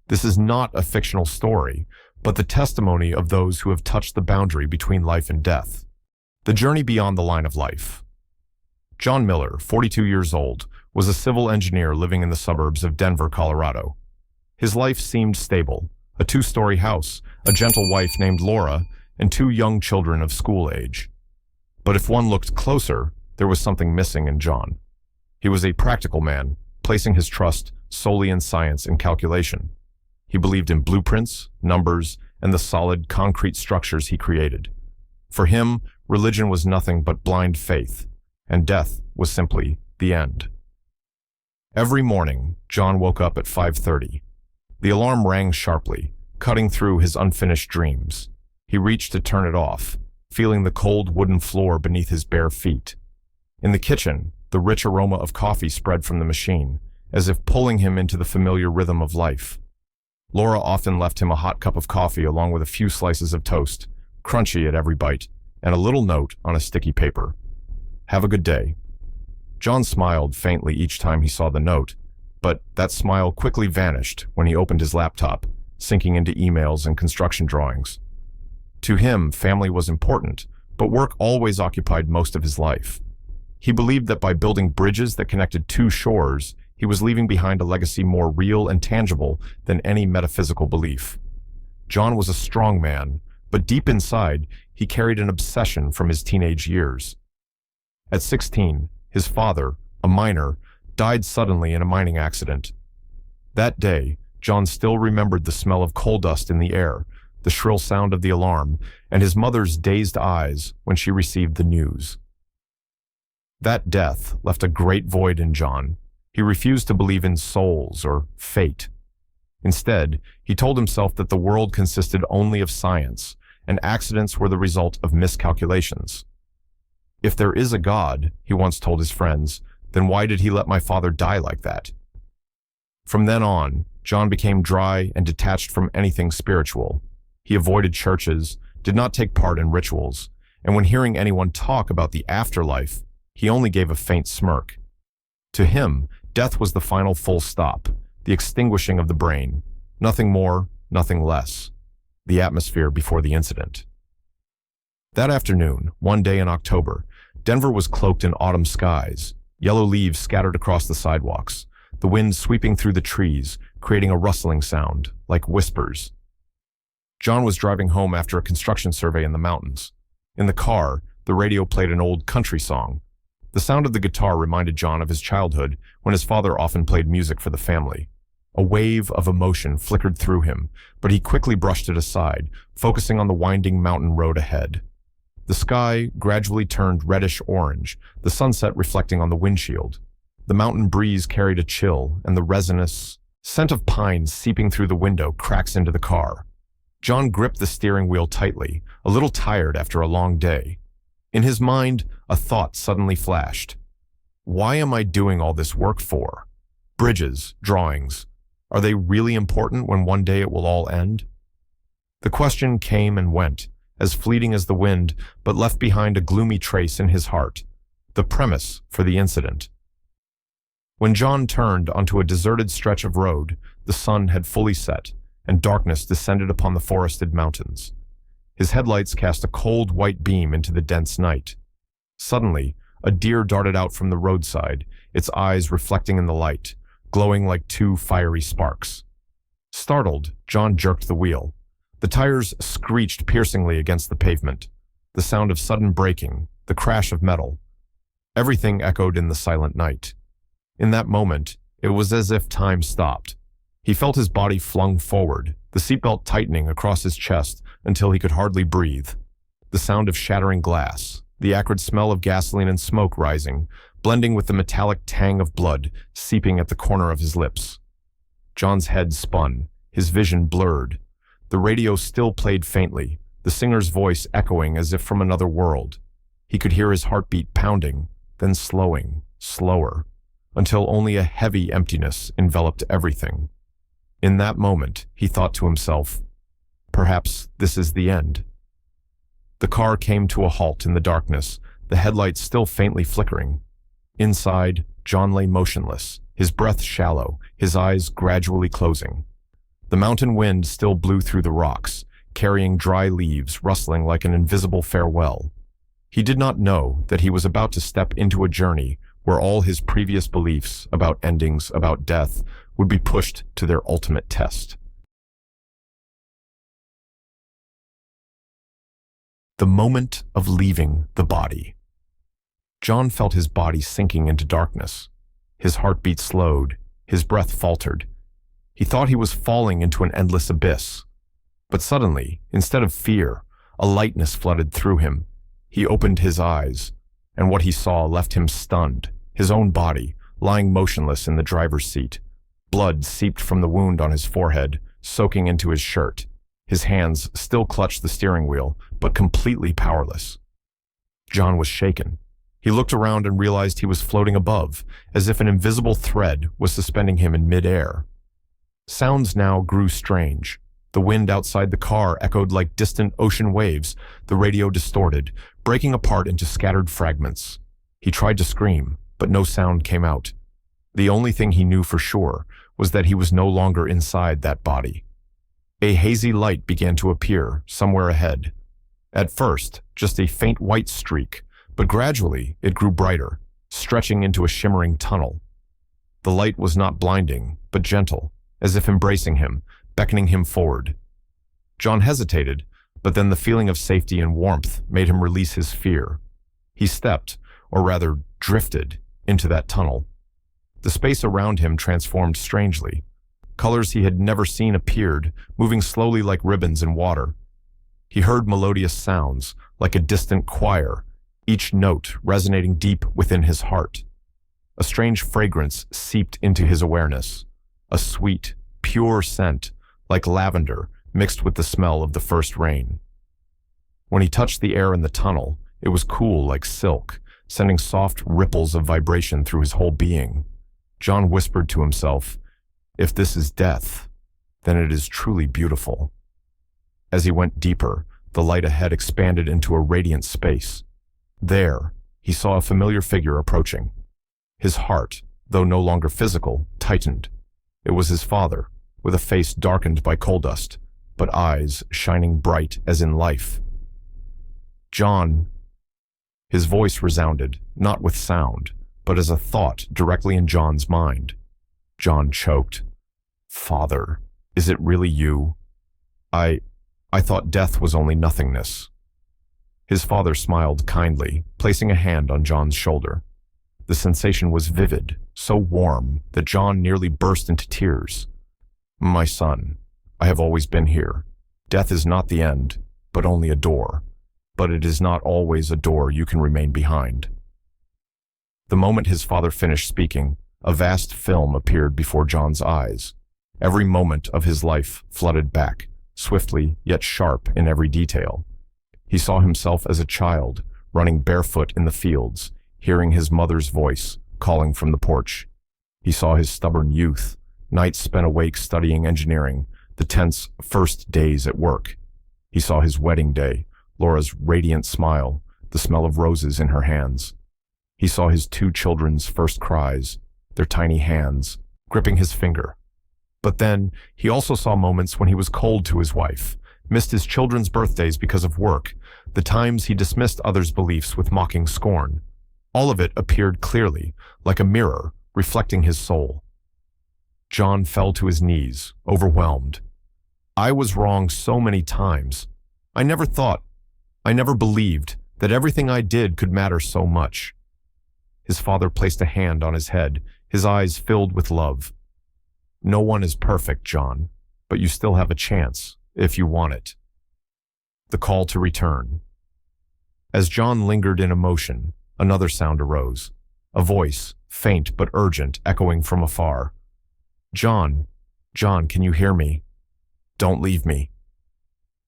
This is not a fictional story, but the testimony of those who have touched the boundary between life and death. The journey beyond the line of life. John Miller, 42 years old, was a civil engineer living in the suburbs of Denver, Colorado. His life seemed stable: a two-story house, a gentle wife named Laura, and two young children of school age. But if one looked closer, there was something missing in John. He was a practical man, placing his trust solely in science and calculation. He believed in blueprints, numbers, and the solid, concrete structures he created. For him, religion was nothing but blind faith, and death was simply the end. Every morning, John woke up at 5:30. The alarm rang sharply, cutting through his unfinished dreams. He reached to turn it off, feeling the cold wooden floor beneath his bare feet. In the kitchen, the rich aroma of coffee spread from the machine, as if pulling him into the familiar rhythm of life. Laura often left him a hot cup of coffee along with a few slices of toast, crunchy at every bite, and a little note on a sticky paper. "Have a good day." John smiled faintly each time he saw the note, but that smile quickly vanished when he opened his laptop, sinking into emails and construction drawings. To him, family was important, but work always occupied most of his life. He believed that by building bridges that connected two shores, he was leaving behind a legacy more real and tangible than any metaphysical belief. John was a strong man, but deep inside, he carried an obsession from his teenage years. At 16, his father, a miner, died suddenly in a mining accident. That day, John still remembered the smell of coal dust in the air, the shrill sound of the alarm, and his mother's dazed eyes when she received the news. That death left a great void in John. He refused to believe in souls or fate. Instead, he told himself that the world consisted only of science, and accidents were the result of miscalculations. "If there is a God," he once told his friends, "then why did he let my father die like that?" From then on, John became dry and detached from anything spiritual. He avoided churches, did not take part in rituals, and when hearing anyone talk about the afterlife, he only gave a faint smirk. To him, death was the final full stop, the extinguishing of the brain. Nothing more, nothing less. The atmosphere before the incident. That afternoon, one day in October, Denver was cloaked in autumn skies. Yellow leaves scattered across the sidewalks, the wind sweeping through the trees, creating a rustling sound, like whispers. John was driving home after a construction survey in the mountains. In the car, the radio played an old country song. The sound of the guitar reminded John of his childhood, when his father often played music for the family. A wave of emotion flickered through him, but he quickly brushed it aside, focusing on the winding mountain road ahead. The sky gradually turned reddish-orange, the sunset reflecting on the windshield. The mountain breeze carried a chill, and the resinous scent of pine seeping through the window cracks into the car. John gripped the steering wheel tightly, a little tired after a long day. In his mind, a thought suddenly flashed. Why am I doing all this work for? Bridges, drawings. Are they really important when one day it will all end? The question came and went, as fleeting as the wind, but left behind a gloomy trace in his heart. The premise for the incident. When John turned onto a deserted stretch of road, the sun had fully set, and darkness descended upon the forested mountains. His headlights cast a cold white beam into the dense night. Suddenly, a deer darted out from the roadside, its eyes reflecting in the light, glowing like two fiery sparks. Startled, John jerked the wheel. The tires screeched piercingly against the pavement. The sound of sudden braking, the crash of metal. Everything echoed in the silent night. In that moment, it was as if time stopped. He felt his body flung forward, the seatbelt tightening across his chest until he could hardly breathe. The sound of shattering glass, the acrid smell of gasoline and smoke rising, blending with the metallic tang of blood seeping at the corner of his lips. John's head spun, his vision blurred. The radio still played faintly, the singer's voice echoing as if from another world. He could hear his heartbeat pounding, then slowing, slower, until only a heavy emptiness enveloped everything. In that moment, he thought to himself, perhaps this is the end. The car came to a halt in the darkness, the headlights still faintly flickering. Inside, John lay motionless, his breath shallow, his eyes gradually closing. The mountain wind still blew through the rocks, carrying dry leaves rustling like an invisible farewell. He did not know that he was about to step into a journey where all his previous beliefs about endings, about death, would be pushed to their ultimate test. The moment of leaving the body. John felt his body sinking into darkness. His heartbeat slowed, his breath faltered. He thought he was falling into an endless abyss. But suddenly, instead of fear, a lightness flooded through him. He opened his eyes, and what he saw left him stunned, his own body, lying motionless in the driver's seat. Blood seeped from the wound on his forehead, soaking into his shirt. His hands still clutched the steering wheel, but completely powerless. John was shaken. He looked around and realized he was floating above, as if an invisible thread was suspending him in midair. Sounds now grew strange. The wind outside the car echoed like distant ocean waves, the radio distorted, breaking apart into scattered fragments. He tried to scream, but no sound came out. The only thing he knew for sure was that he was no longer inside that body. A hazy light began to appear somewhere ahead. At first, just a faint white streak, but gradually it grew brighter, stretching into a shimmering tunnel. The light was not blinding, but gentle, as if embracing him, beckoning him forward. John hesitated, but then the feeling of safety and warmth made him release his fear. He stepped, or rather drifted, into that tunnel. The space around him transformed strangely. Colors he had never seen appeared, moving slowly like ribbons in water. He heard melodious sounds, like a distant choir, each note resonating deep within his heart. A strange fragrance seeped into his awareness, a sweet, pure scent, like lavender, mixed with the smell of the first rain. When he touched the air in the tunnel, it was cool like silk, sending soft ripples of vibration through his whole being. John whispered to himself, "If this is death, then it is truly beautiful." As he went deeper, the light ahead expanded into a radiant space. There, he saw a familiar figure approaching. His heart, though no longer physical, tightened. It was his father, with a face darkened by coal dust, but eyes shining bright as in life. "John." His voice resounded, not with sound, but as a thought directly in John's mind. John choked. "Father, is it really you? I thought death was only nothingness." His father smiled kindly, placing a hand on John's shoulder. The sensation was vivid, so warm that John nearly burst into tears. "My son, I have always been here. Death is not the end, but only a door. But it is not always a door you can remain behind." The moment his father finished speaking, a vast film appeared before John's eyes. Every moment of his life flooded back, swiftly yet sharp in every detail. He saw himself as a child, running barefoot in the fields, hearing his mother's voice, calling from the porch. He saw his stubborn youth, nights spent awake studying engineering, the tense first days at work. He saw his wedding day, Laura's radiant smile, the smell of roses in her hands. He saw his two children's first cries, their tiny hands, gripping his finger. But then, he also saw moments when he was cold to his wife, missed his children's birthdays because of work, the times he dismissed others' beliefs with mocking scorn. All of it appeared clearly, like a mirror, reflecting his soul. John fell to his knees, overwhelmed. "I was wrong so many times. I never believed that everything I did could matter so much." His father placed a hand on his head, his eyes filled with love. "No one is perfect, John, but you still have a chance, if you want it." The call to return. As John lingered in emotion, another sound arose, a voice, faint but urgent, echoing from afar. John, can you hear me? Don't leave me."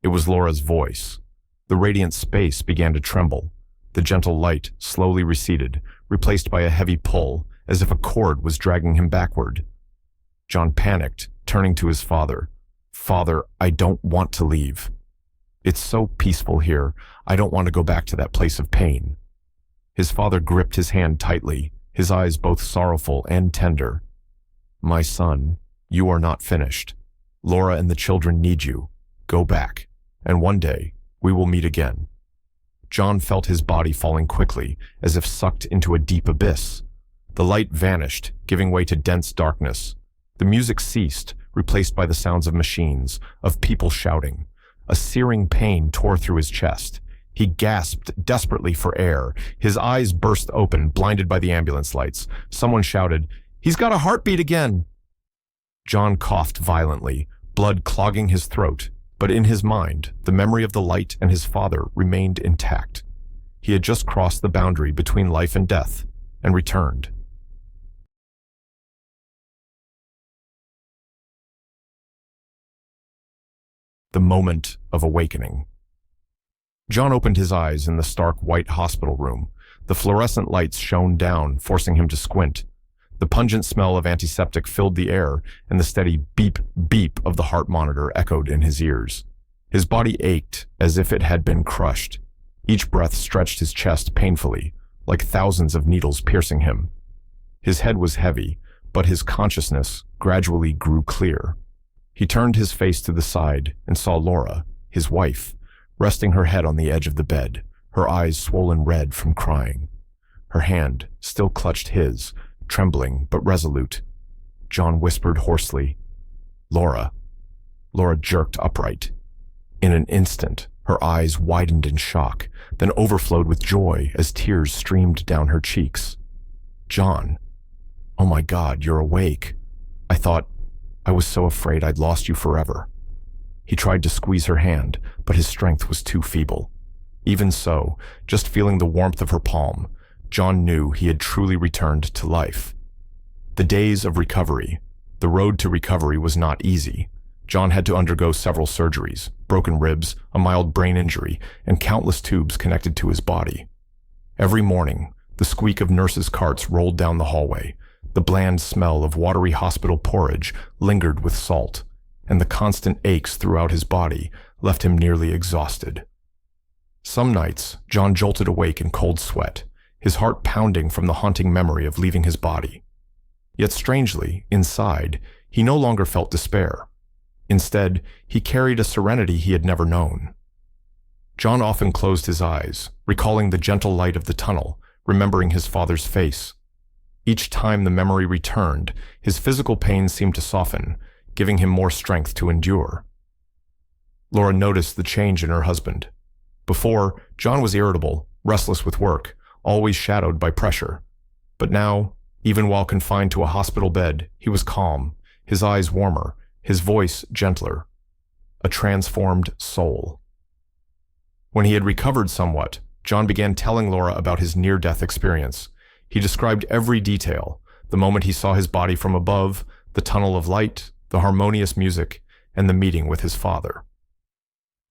It was Laura's voice. The radiant space began to tremble. The gentle light slowly receded, replaced by a heavy pull, as if a cord was dragging him backward. John panicked, turning to his father. "Father, I don't want to leave. It's so peaceful here. I don't want to go back to that place of pain." His father gripped his hand tightly, his eyes both sorrowful and tender. "My son, you are not finished. Laura and the children need you. Go back, and one day we will meet again." John felt his body falling quickly, as if sucked into a deep abyss. The light vanished, giving way to dense darkness. The music ceased, replaced by the sounds of machines, of people shouting. A searing pain tore through his chest. He gasped desperately for air. His eyes burst open, blinded by the ambulance lights. Someone shouted, "He's got a heartbeat again!" John coughed violently, blood clogging his throat, but in his mind, the memory of the light and his father remained intact. He had just crossed the boundary between life and death, and returned. The moment of awakening. John opened his eyes in the stark white hospital room. The fluorescent lights shone down, forcing him to squint. The pungent smell of antiseptic filled the air, and the steady beep, beep of the heart monitor echoed in his ears. His body ached as if it had been crushed. Each breath stretched his chest painfully, like thousands of needles piercing him. His head was heavy, but his consciousness gradually grew clear. He turned his face to the side and saw Laura, his wife, resting her head on the edge of the bed, her eyes swollen red from crying. Her hand still clutched his, trembling but resolute. John whispered hoarsely, "Laura." Laura jerked upright. In an instant, her eyes widened in shock, then overflowed with joy as tears streamed down her cheeks. "John, oh my God, you're awake. I was so afraid I'd lost you forever." He tried to squeeze her hand, but his strength was too feeble. Even so, just feeling the warmth of her palm, John knew he had truly returned to life. The days of recovery. The road to recovery was not easy. John had to undergo several surgeries, broken ribs, a mild brain injury, and countless tubes connected to his body. Every morning, the squeak of nurses' carts rolled down the hallway. The bland smell of watery hospital porridge lingered with salt, and the constant aches throughout his body left him nearly exhausted. Some nights, John jolted awake in cold sweat, his heart pounding from the haunting memory of leaving his body. Yet strangely, inside, he no longer felt despair. Instead, he carried a serenity he had never known. John often closed his eyes, recalling the gentle light of the tunnel, remembering his father's face. Each time the memory returned, his physical pain seemed to soften, giving him more strength to endure. Laura noticed the change in her husband. Before, John was irritable, restless with work, always shadowed by pressure. But now, even while confined to a hospital bed, he was calm, his eyes warmer, his voice gentler. A transformed soul. When he had recovered somewhat, John began telling Laura about his near-death experience. He described every detail, the moment he saw his body from above, the tunnel of light, the harmonious music, and the meeting with his father.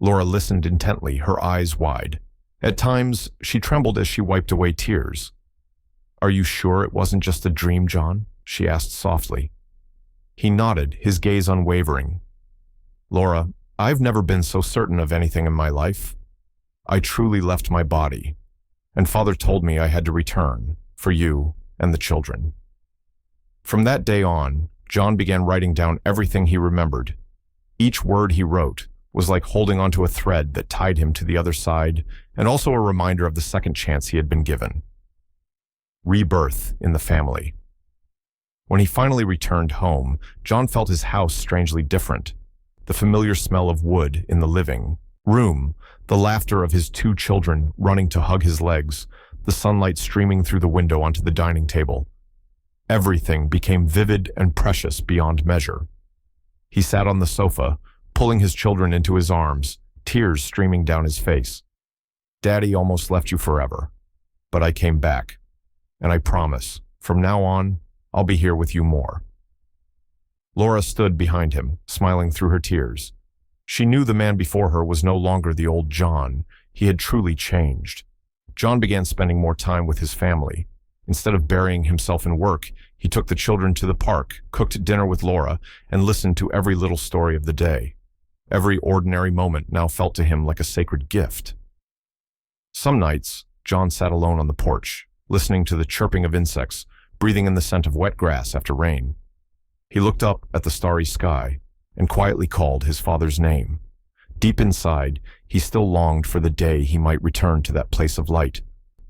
Laura listened intently, her eyes wide. At times, she trembled as she wiped away tears. "Are you sure it wasn't just a dream, John?" she asked softly. He nodded, his gaze unwavering. "Laura, I've never been so certain of anything in my life. I truly left my body, and Father told me I had to return, for you and the children." From that day on, John began writing down everything he remembered. Each word he wrote was like holding onto a thread that tied him to the other side, and also a reminder of the second chance he had been given. Rebirth in the family. When he finally returned home, John felt his house strangely different. The familiar smell of wood in the living room, the laughter of his two children running to hug his legs, the sunlight streaming through the window onto the dining table. Everything became vivid and precious beyond measure. He sat on the sofa, pulling his children into his arms, tears streaming down his face. "Daddy almost left you forever, but I came back, and I promise, from now on, I'll be here with you more." Laura stood behind him, smiling through her tears. She knew the man before her was no longer the old John. He had truly changed. John began spending more time with his family. Instead of burying himself in work, he took the children to the park, cooked dinner with Laura, and listened to every little story of the day. Every ordinary moment now felt to him like a sacred gift. Some nights, John sat alone on the porch, listening to the chirping of insects, breathing in the scent of wet grass after rain. He looked up at the starry sky, and quietly called his father's name. Deep inside, he still longed for the day he might return to that place of light,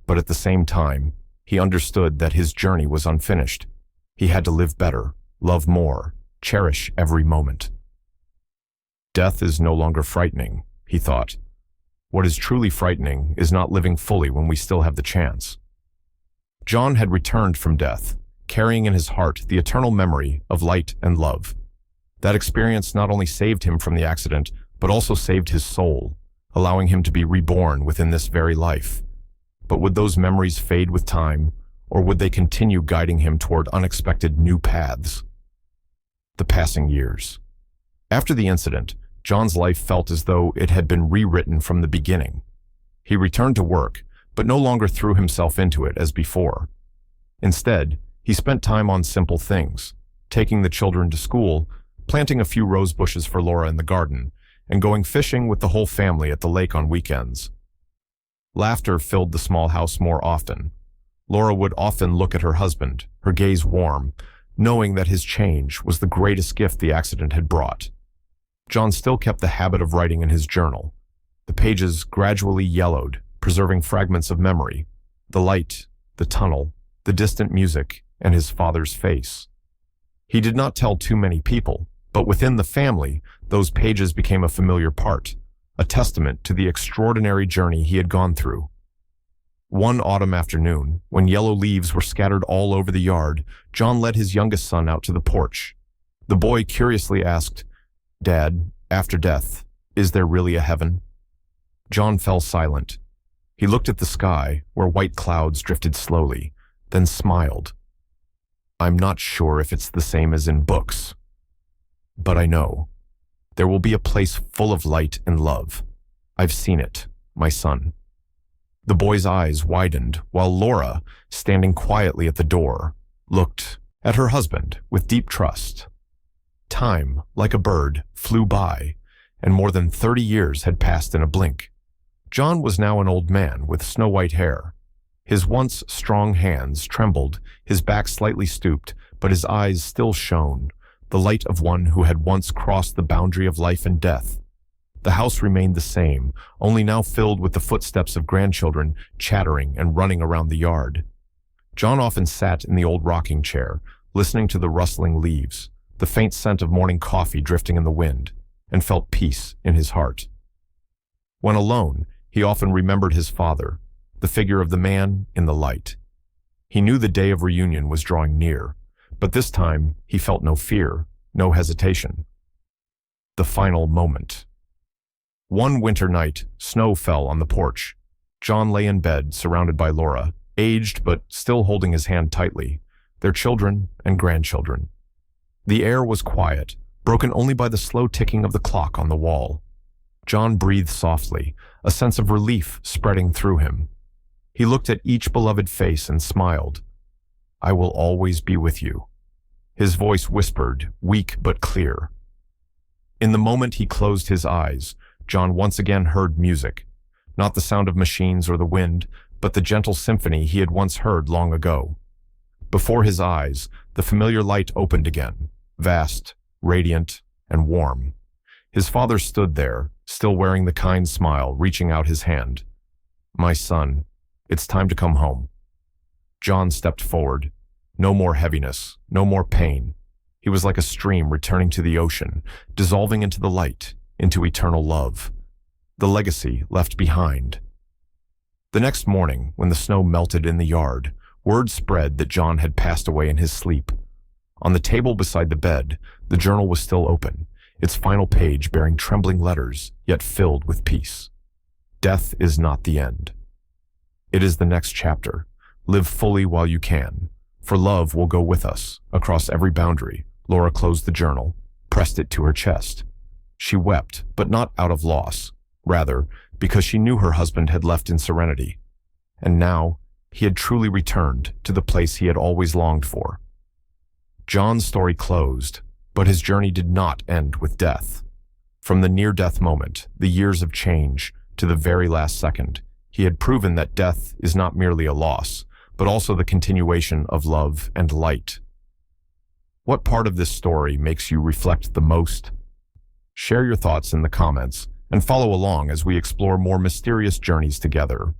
but at the same time, he understood that his journey was unfinished. He had to live better, love more, cherish every moment. Death is no longer frightening, he thought. What is truly frightening is not living fully when we still have the chance. John had returned from death, carrying in his heart the eternal memory of light and love. That experience not only saved him from the accident, but also saved his soul, allowing him to be reborn within this very life. But would those memories fade with time, or would they continue guiding him toward unexpected new paths? The passing years. After the incident, John's life felt as though it had been rewritten from the beginning. He returned to work, but no longer threw himself into it as before. Instead, he spent time on simple things, taking the children to school, planting a few rose bushes for Laura in the garden, and going fishing with the whole family at the lake on weekends. Laughter filled the small house more often. Laura would often look at her husband, her gaze warm, knowing that his change was the greatest gift the accident had brought. John still kept the habit of writing in his journal. The pages gradually yellowed, preserving fragments of memory, the light, the tunnel, the distant music, and his father's face. He did not tell too many people, but within the family, those pages became a familiar part, a testament to the extraordinary journey he had gone through. One autumn afternoon, when yellow leaves were scattered all over the yard, John led his youngest son out to the porch. The boy curiously asked, "Dad, after death, is there really a heaven?" John fell silent. He looked at the sky, where white clouds drifted slowly, then smiled. "I'm not sure if it's the same as in books, but I know. There will be a place full of light and love. I've seen it, my son." The boy's eyes widened, while Laura, standing quietly at the door, looked at her husband with deep trust. Time, like a bird, flew by, and more than 30 years had passed in a blink. John was now an old man with snow-white hair. His once strong hands trembled, his back slightly stooped, but his eyes still shone, the light of one who had once crossed the boundary of life and death. The house remained the same, only now filled with the footsteps of grandchildren chattering and running around the yard. John often sat in the old rocking chair, listening to the rustling leaves, the faint scent of morning coffee drifting in the wind, and felt peace in his heart. When alone, he often remembered his father, the figure of the man in the light. He knew the day of reunion was drawing near, but this time he felt no fear, no hesitation. The final moment. One winter night, snow fell on the porch. John lay in bed, surrounded by Laura, aged but still holding his hand tightly, their children and grandchildren. The air was quiet, broken only by the slow ticking of the clock on the wall. John breathed softly, a sense of relief spreading through him. He looked at each beloved face and smiled. "I will always be with you." His voice whispered, weak but clear. In the moment he closed his eyes, John once again heard music, not the sound of machines or the wind, but the gentle symphony he had once heard long ago. Before his eyes, the familiar light opened again, vast, radiant, and warm. His father stood there, still wearing the kind smile, reaching out his hand. "My son, it's time to come home." John stepped forward. No more heaviness, no more pain. He was like a stream returning to the ocean, dissolving into the light, into eternal love. The legacy left behind. The next morning, when the snow melted in the yard, word spread that John had passed away in his sleep. On the table beside the bed, the journal was still open, its final page bearing trembling letters, yet filled with peace. Death is not the end. It is the next chapter. Live fully while you can, for love will go with us, across every boundary. Laura closed the journal, pressed it to her chest. She wept, but not out of loss, rather, because she knew her husband had left in serenity. And now, he had truly returned to the place he had always longed for. John's story closed, but his journey did not end with death. From the near-death moment, the years of change, to the very last second, he had proven that death is not merely a loss, but also the continuation of love and light. What part of this story makes you reflect the most? Share your thoughts in the comments and follow along as we explore more mysterious journeys together.